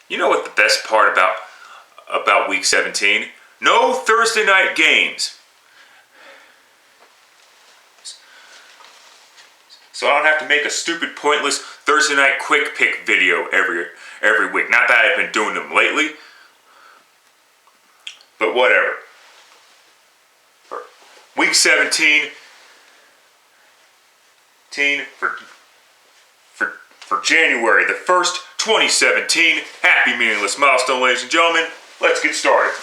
You know what the best part about Week 17? No Thursday night games. So I don't have to make a stupid, pointless Thursday night quick pick video every week. Not that I've been doing them lately, but whatever. For Week 17, for January the 1st, 2017. Happy meaningless milestone, ladies and gentlemen. Let's get started.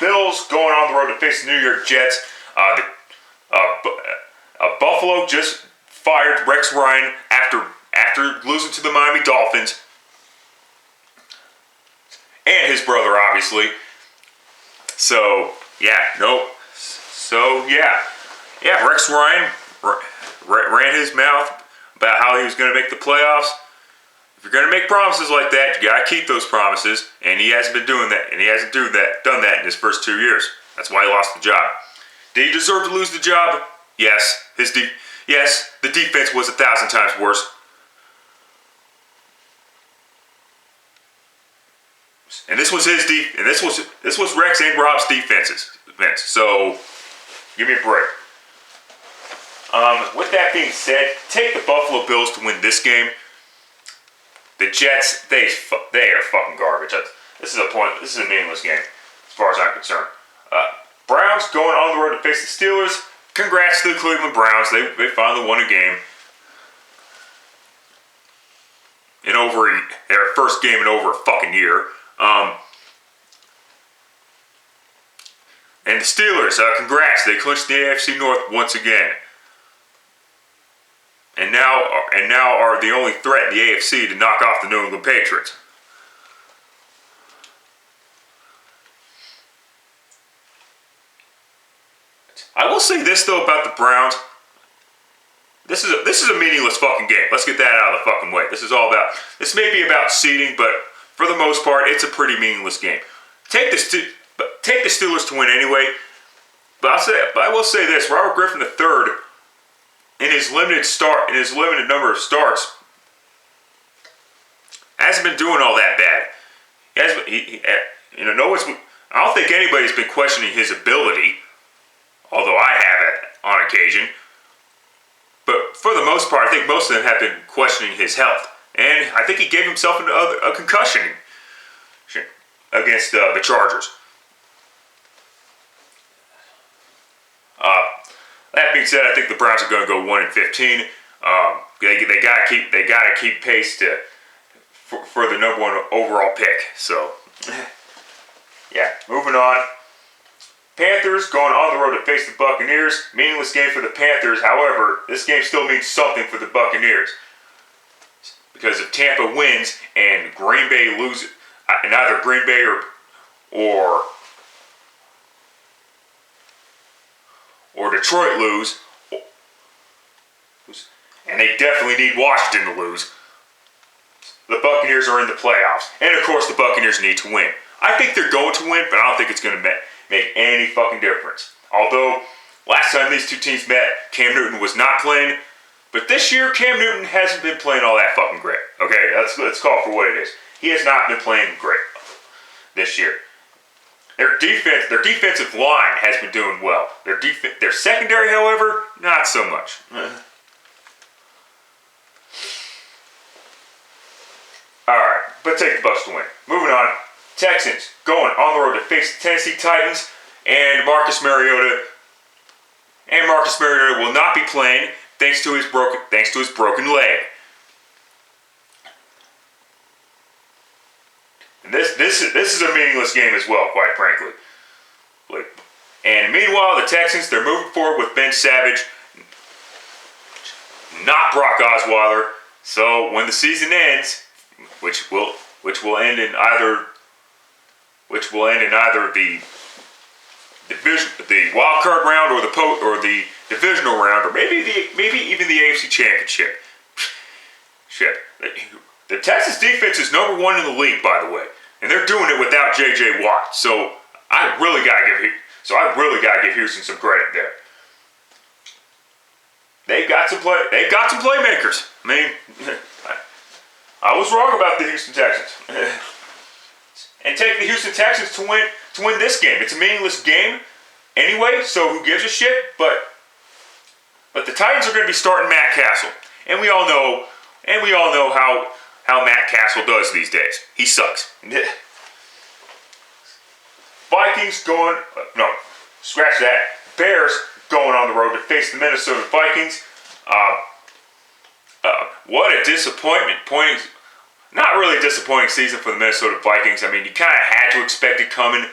Bills going on the road to face the New York Jets. Buffalo just fired Rex Ryan after losing to the Miami Dolphins. And his brother, obviously. So, yeah, nope. So, yeah, Rex Ryan ran his mouth about how he was going to make the playoffs. If you're going to make promises like that, you got to keep those promises. And he hasn't been doing that. And he hasn't done that in his first 2 years. That's why he lost the job. Did he deserve to lose the job? Yes. Yes, the defense was 1,000 times worse. And this was this was Rex and Rob's defenses. So, give me a break. With that being said, take the Buffalo Bills to win this game. The Jets, they are fucking garbage. This is a meaningless game, as far as I'm concerned. Browns going on the road to face the Steelers. Congrats to the Cleveland Browns. They finally won a game. Their first game in over a fucking year. And the Steelers, congrats. They clinched the AFC North once again. And now are the only threat in the AFC to knock off the New England Patriots. I will say this though about the Browns. This is a meaningless fucking game. Let's get that out of the fucking way. This may be about seeding, but for the most part, it's a pretty meaningless game. Take the Steelers to win anyway. But I will say this: Robert Griffin III, in his limited number of starts, hasn't been doing all that bad. I don't think anybody's been questioning his ability, although I have it on occasion. But for the most part, I think most of them have been questioning his health. And I think he gave himself a concussion against the Chargers. That being said, I think the Browns are going to go 1-15. They gotta keep pace for the number one overall pick. So, yeah, moving on. Panthers going on the road to face the Buccaneers. Meaningless game for the Panthers. However, this game still means something for the Buccaneers. Because if Tampa wins and Green Bay loses, and either Green Bay or Detroit lose, and they definitely need Washington to lose, the Buccaneers are in the playoffs. And of course, the Buccaneers need to win. I think they're going to win, but I don't think it's going to make any fucking difference. Although, last time these two teams met, Cam Newton was not playing. But this year, Cam Newton hasn't been playing all that fucking great. Okay, let's call it for what it is. He has not been playing great this year. Their defensive line has been doing well. Their secondary, however, not so much. Alright, but take the Bucs to win. Moving on. Texans going on the road to face the Tennessee Titans, and Marcus Mariota will not be playing thanks to his broken leg. And this is a meaningless game as well, quite frankly. And meanwhile, the Texans, they're moving forward with Ben Savage, not Brock Osweiler. So when the season ends, which will end in either the wild card round or the divisional round, or maybe even the AFC Championship. Shit. The Texans defense is number one in the league, by the way, and they're doing it without J.J. Watt. So I really gotta give Houston some credit there. They've got got some playmakers. I mean, I was wrong about the Houston Texans. And take the Houston Texans to win this game. It's a meaningless game anyway, so who gives a shit? But the Titans are going to be starting Matt Castle, and we all know how Matt Castle does these days. He sucks. Vikings scratch that. Bears going on the road to face the Minnesota Vikings. What a disappointment! Not really a disappointing season for the Minnesota Vikings. I mean, you kind of had to expect it coming.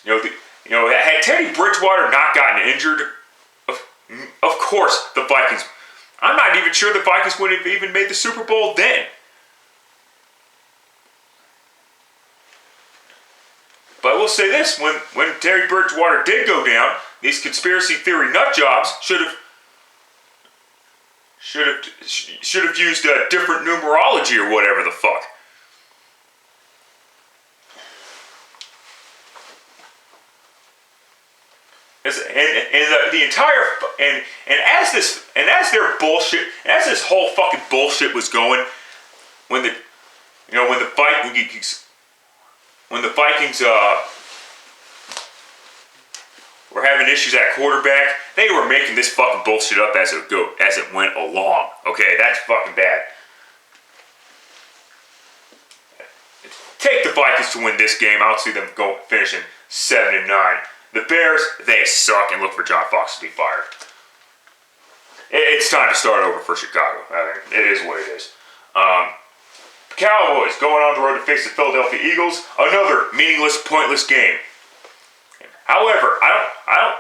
Had Teddy Bridgewater not gotten injured, of course the Vikings. I'm not even sure the Vikings would have even made the Super Bowl then. But I will say this: when Teddy Bridgewater did go down, these conspiracy theory nut jobs should have used a different numerology or whatever the fuck. As this whole fucking bullshit was going, when the Vikings were having issues at quarterback, they were making this fucking bullshit up as it went along. Okay, that's fucking bad. Take the Vikings to win this game. I don't see them finishing 7-9. The Bears, they suck, and look for John Fox to be fired. It's time to start over for Chicago. I mean, it is what it is. Cowboys going on the road to face the Philadelphia Eagles. Another meaningless, pointless game. However, I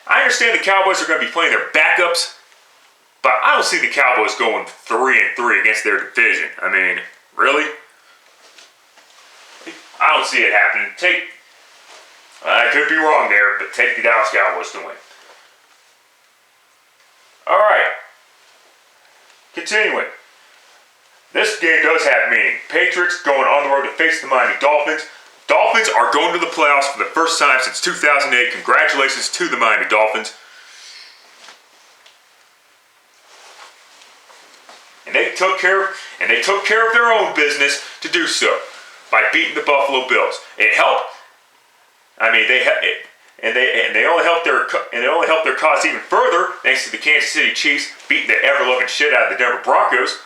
understand the Cowboys are going to be playing their backups, but I don't see the Cowboys going 3-3 against their division. I mean, really? I don't see it happening. I could be wrong there, but take the Dallas Cowboys to win. All right. Continuing. This game does have meaning. Patriots going on the road to face the Miami Dolphins. Dolphins are going to the playoffs for the first time since 2008. Congratulations to the Miami Dolphins. And they took care of their own business to do so by beating the Buffalo Bills. It helped. I mean, they only helped their cause even further thanks to the Kansas City Chiefs beating the ever-loving shit out of the Denver Broncos.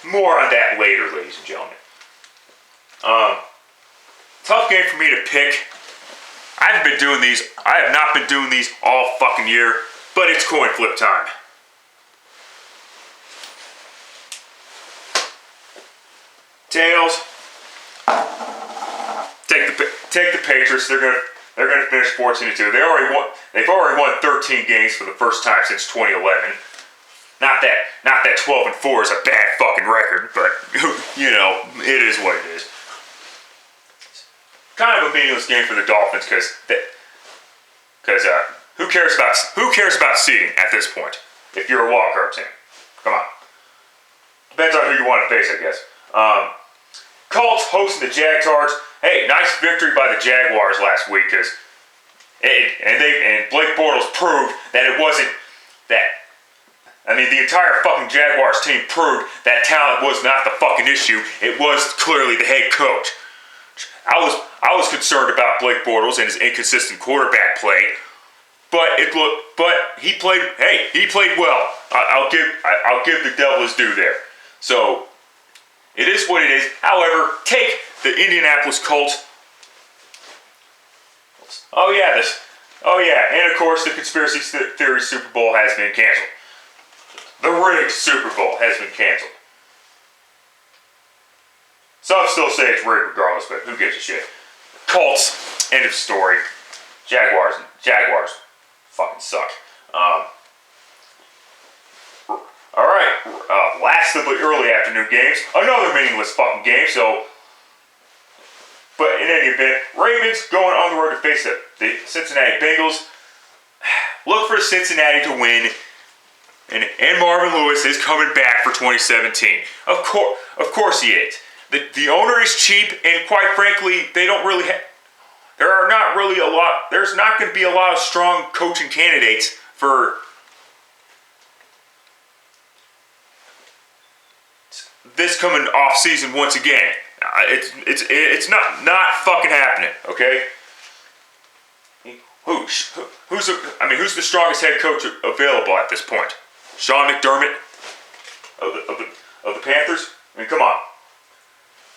More on that later, ladies and gentlemen. Tough game for me to pick. I have not been doing these all fucking year, but it's coin flip time. Tails. Take the Patriots. They're gonna finish 14-2. They've already won 13 games for the first time since 2011. Not that 12-4 is a bad fucking record, but it is what it is. Kind of a meaningless game for the Dolphins because who cares about seeding at this point? If you're a wildcard team, come on. Depends on who you want to face, I guess. Colts hosting the Jaguars. Hey, nice victory by the Jaguars last week and Blake Bortles proved that it wasn't that. I mean, the entire fucking Jaguars team proved that talent was not the fucking issue. It was clearly the head coach. I was concerned about Blake Bortles and his inconsistent quarterback play, but he played. Hey, he played well. I'll give the devil his due there. So it is what it is. However, take the Indianapolis Colts. Oh yeah, and of course the conspiracy theory Super Bowl has been canceled. The rigged Super Bowl has been canceled. Some still say it's rigged regardless, but who gives a shit? Colts, end of story. Jaguars fucking suck. Alright, last of the early afternoon games. Another meaningless fucking game, but in any event, Ravens going on the road to face the Cincinnati Bengals. Look for Cincinnati to win. And Marvin Lewis is coming back for 2017. Of course he is. The owner is cheap, and quite frankly, they don't really There's not going to be a lot of strong coaching candidates for this coming off season once again. It's not fucking happening. Okay. Who's the strongest head coach available at this point? Sean McDermott of the Panthers? I mean, come on.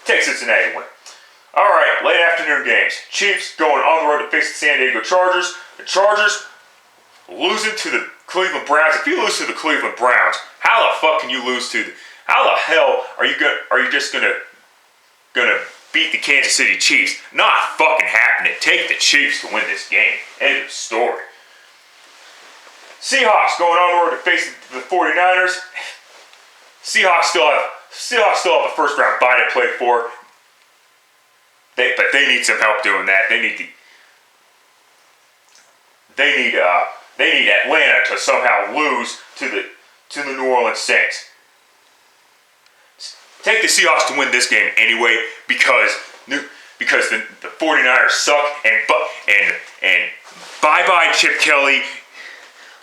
Take Cincinnati win. All right, late afternoon games. Chiefs going on the road to face the San Diego Chargers. The Chargers losing to the Cleveland Browns. If you lose to the Cleveland Browns, how the fuck can you lose to? How the hell are you just gonna beat the Kansas City Chiefs? Not fucking happening. Take the Chiefs to win this game. End of story. Seahawks going on the road to face the 49ers. Seahawks still have a first round bye to play for. But they need some help doing that. They need Atlanta to somehow lose to the New Orleans Saints. Take the Seahawks to win this game anyway because the 49ers suck and bye Chip Kelly.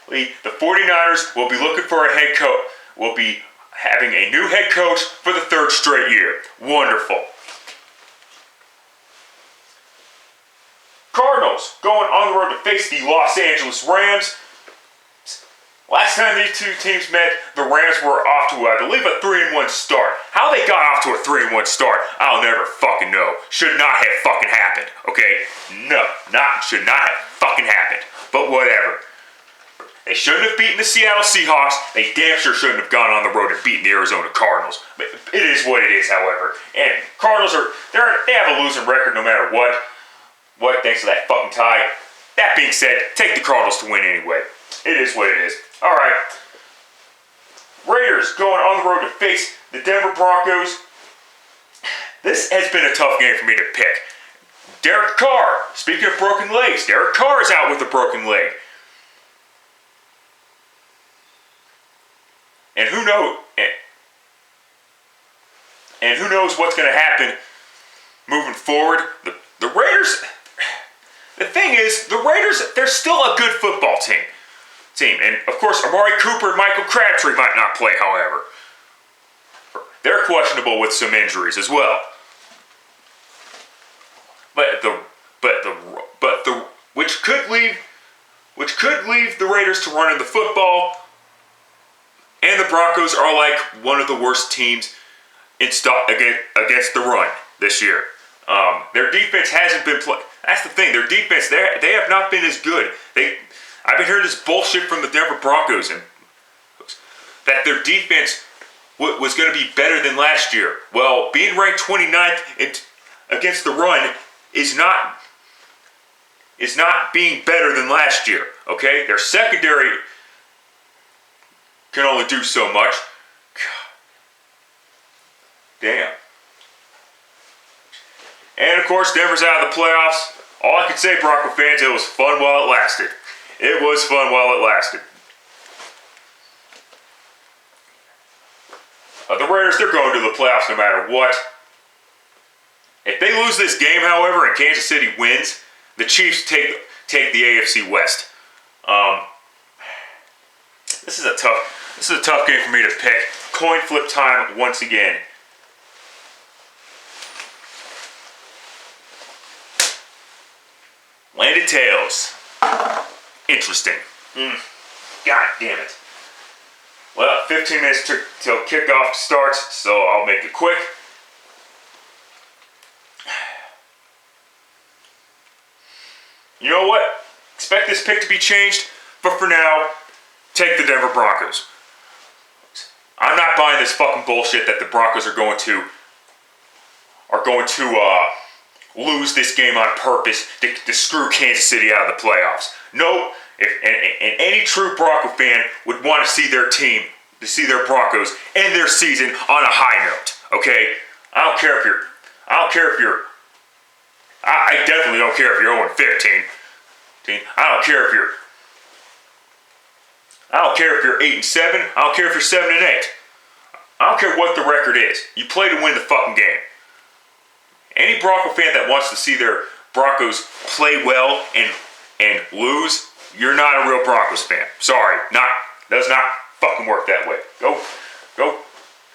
The 49ers will be looking for a head coach. Will be having a new head coach for the third straight year. Wonderful. Cardinals going on the road to face the Los Angeles Rams. Last time these two teams met, the Rams were off to, I believe, a 3-1 start. How they got off to a 3-1 start, I'll never fucking know. Should not have fucking happened, okay? No, should not have fucking happened. But whatever. They shouldn't have beaten the Seattle Seahawks. They damn sure shouldn't have gone on the road and beaten the Arizona Cardinals. But it is what it is, however. And Cardinals they have a losing record no matter what. Thanks to that fucking tie. That being said, take the Cardinals to win anyway. It is what it is. All right. Raiders going on the road to face the Denver Broncos. This has been a tough game for me to pick. Derek Carr, speaking of broken legs, Derek Carr is out with a broken leg. And who knows what's going to happen moving forward. The Raiders, the thing is, the Raiders, they're still a good football team. And, of course, Amari Cooper and Michael Crabtree might not play, however. They're questionable with some injuries as well. Which could leave the Raiders to running the football. And the Broncos are like one of the worst teams against the run this year. Their defense hasn't been playing. That's the thing. Their defense, they have not been as good. I've been hearing this bullshit from the Denver Broncos and that their defense was going to be better than last year. Well, being ranked 29th against the run is not being better than last year. Okay, their secondary can only do so much. Damn. And of course, Denver's out of the playoffs. All I can say, Bronco fans, it was fun while it lasted. It was fun while it lasted. The Raiders, they're going to the playoffs no matter what. If they lose this game, however, and Kansas City wins, the Chiefs take the AFC West. This is a tough game for me to pick. Coin flip time once again. Landed tails. Interesting. God damn it. Well, 15 minutes till kickoff starts, so I'll make it quick. You know what? Expect this pick to be changed, but for now, take the Denver Broncos. I'm not buying this fucking bullshit that the Broncos are going to lose this game on purpose to screw Kansas City out of the playoffs. No, and any true Bronco fan would want to see their team, to see their Broncos end their season on a high note. Okay, I definitely don't care if you're 0-15. I don't care if you're 8-7. I don't care if you're 7-8. I don't care what the record is. You play to win the fucking game. Any Bronco fan that wants to see their Broncos play well and lose, you're not a real Broncos fan. Sorry, does not fucking work that way. Go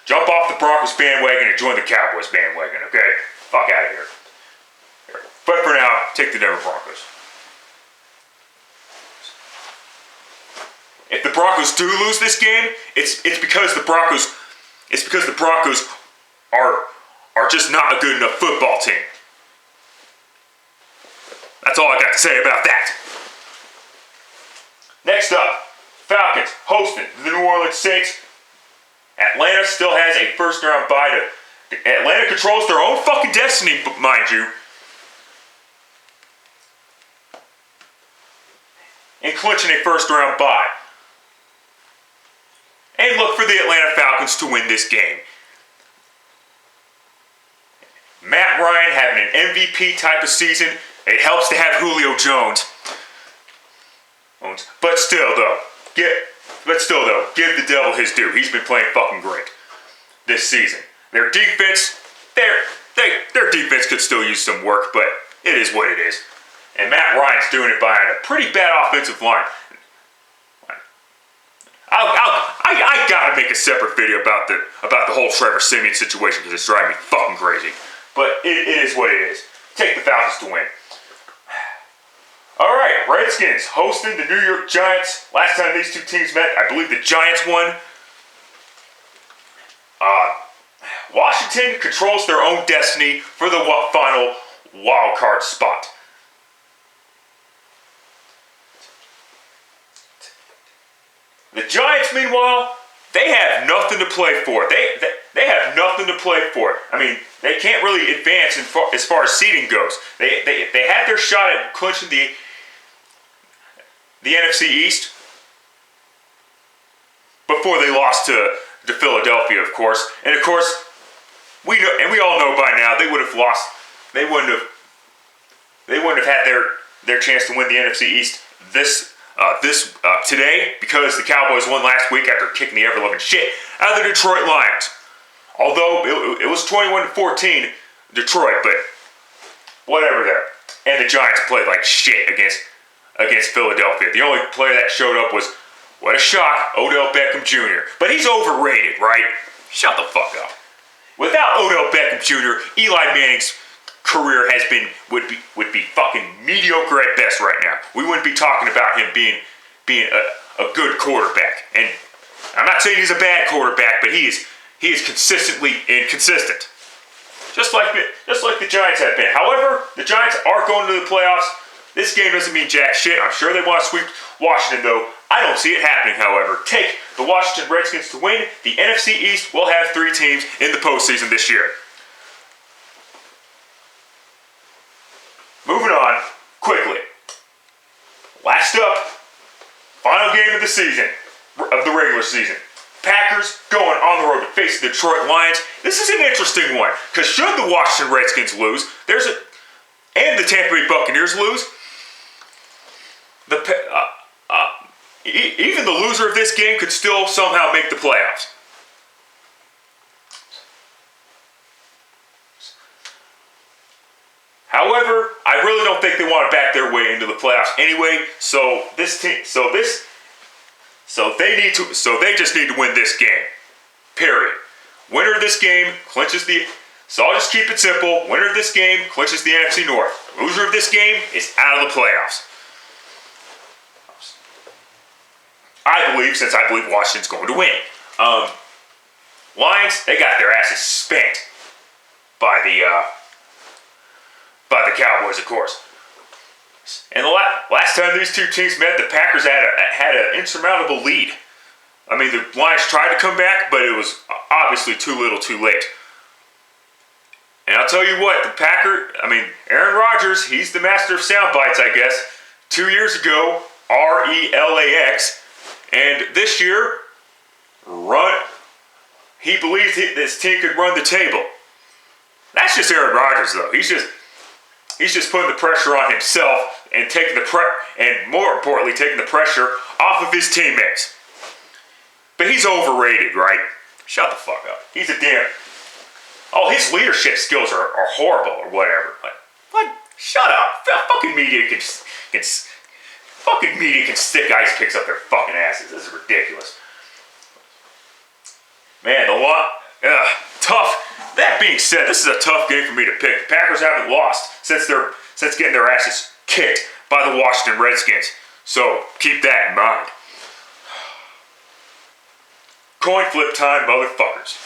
jump off the Broncos bandwagon and join the Cowboys bandwagon, okay? Fuck out of here. But for now, take the Denver Broncos. If the Broncos do lose this game, it's because the Broncos are just not a good enough football team. That's all I got to say about that. Next up, Falcons hosting the New Orleans Saints. Atlanta still has a first-round bye. Atlanta controls their own fucking destiny, mind you, in clinching a first-round bye. And look for the Atlanta Falcons to win this game. Matt Ryan having an MVP type of season. It helps to have Julio Jones. But still though, give the devil his due. He's been playing fucking great this season. Their defense, their defense could still use some work, but it is what it is. And Matt Ryan's doing it behind a pretty bad offensive line. I gotta make a separate video about the whole Trevor Siemian situation because it's driving me fucking crazy. But it is what it is. Take the Falcons to win. Alright, Redskins hosting the New York Giants. Last time these two teams met, I believe the Giants won. Washington controls their own destiny for the final wild card spot. The Giants, meanwhile, they have nothing to play for. They have nothing to play for. I mean, they can't really advance as far as seeding goes. They had their shot at clinching the NFC East before they lost to Philadelphia, of course. And of course, we all know by now they would have lost. They wouldn't have had their chance to win the NFC East today because the Cowboys won last week after kicking the ever-loving shit out of the Detroit Lions. Although it was 21-14 Detroit, but whatever there. And the Giants played like shit against Philadelphia. The only player that showed up was, what a shock, Odell Beckham Jr. But he's overrated, right? Shut the fuck up. Without Odell Beckham Jr., Eli Manning's career would be fucking mediocre at best right now. We wouldn't be talking about him being a good quarterback. And I'm not saying he's a bad quarterback, but he is consistently inconsistent. Just like the Giants have been. However, the Giants are going to the playoffs. This game doesn't mean jack shit. I'm sure they want to sweep Washington, though. I don't see it happening, however. Take the Washington Redskins to win. The NFC East will have 3 teams in the postseason this year. Moving on, quickly. Last up, final game of the season, of the regular season. Packers going on the road to face the Detroit Lions. This is an interesting one, because should the Washington Redskins lose, and the Tampa Bay Buccaneers lose, even the loser of this game could still somehow make the playoffs. However, I really don't think they want to back their way into the playoffs anyway. So they just need to win this game. Period. Winner of this game clinches the. So I'll just keep it simple. Winner of this game clinches the NFC North. Loser of this game is out of the playoffs. Since I believe Washington's going to win. Lions, they got their asses spanked by the Cowboys, of course. And the last time these two teams met, the Packers had an insurmountable lead. I mean, the Lions tried to come back, but it was obviously too little, too late. And I'll tell you what, Aaron Rodgers, he's the master of sound bites, I guess. 2 years ago, RELAX, and this year, he believed this team could run the table. That's just Aaron Rodgers, though. He's just putting the pressure on himself and more importantly, taking the pressure off of his teammates. But he's overrated, right? Shut the fuck up. He's a damn. Oh, his leadership skills are horrible or whatever. Like, what? Shut up. Fucking media can stick ice picks up their fucking asses. This is ridiculous. Man, tough. That being said, this is a tough game for me to pick. The Packers haven't lost since getting their asses kicked by the Washington Redskins. So keep that in mind. Coin flip time, motherfuckers.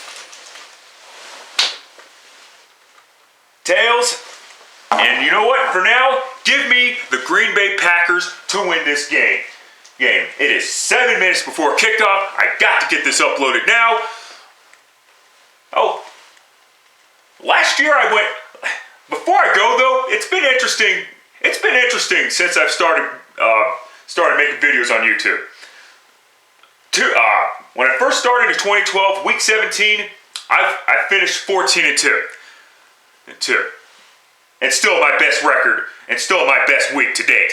Tails. And you know what? For now, give me the Green Bay Packers to win this game. It is 7 minutes before kickoff. I got to get this uploaded now. Oh, last year before I go though, it's been interesting. It's been interesting since I've started making videos on YouTube. When I first started in 2012, week 17, I finished 14-2. And still my best record, and still my best week to date.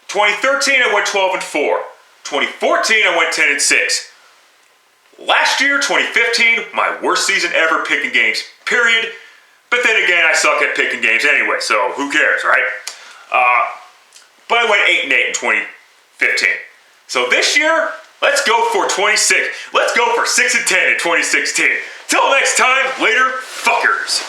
2013, I went 12-4. 2014, I went 10-6. Last year, 2015, my worst season ever picking games, period. But then again, I suck at picking games anyway, so who cares, right? But I went 8-8 in 2015. So this year, let's go for 26. Let's go for 6-10 in 2016. Till next time, later, fuckers.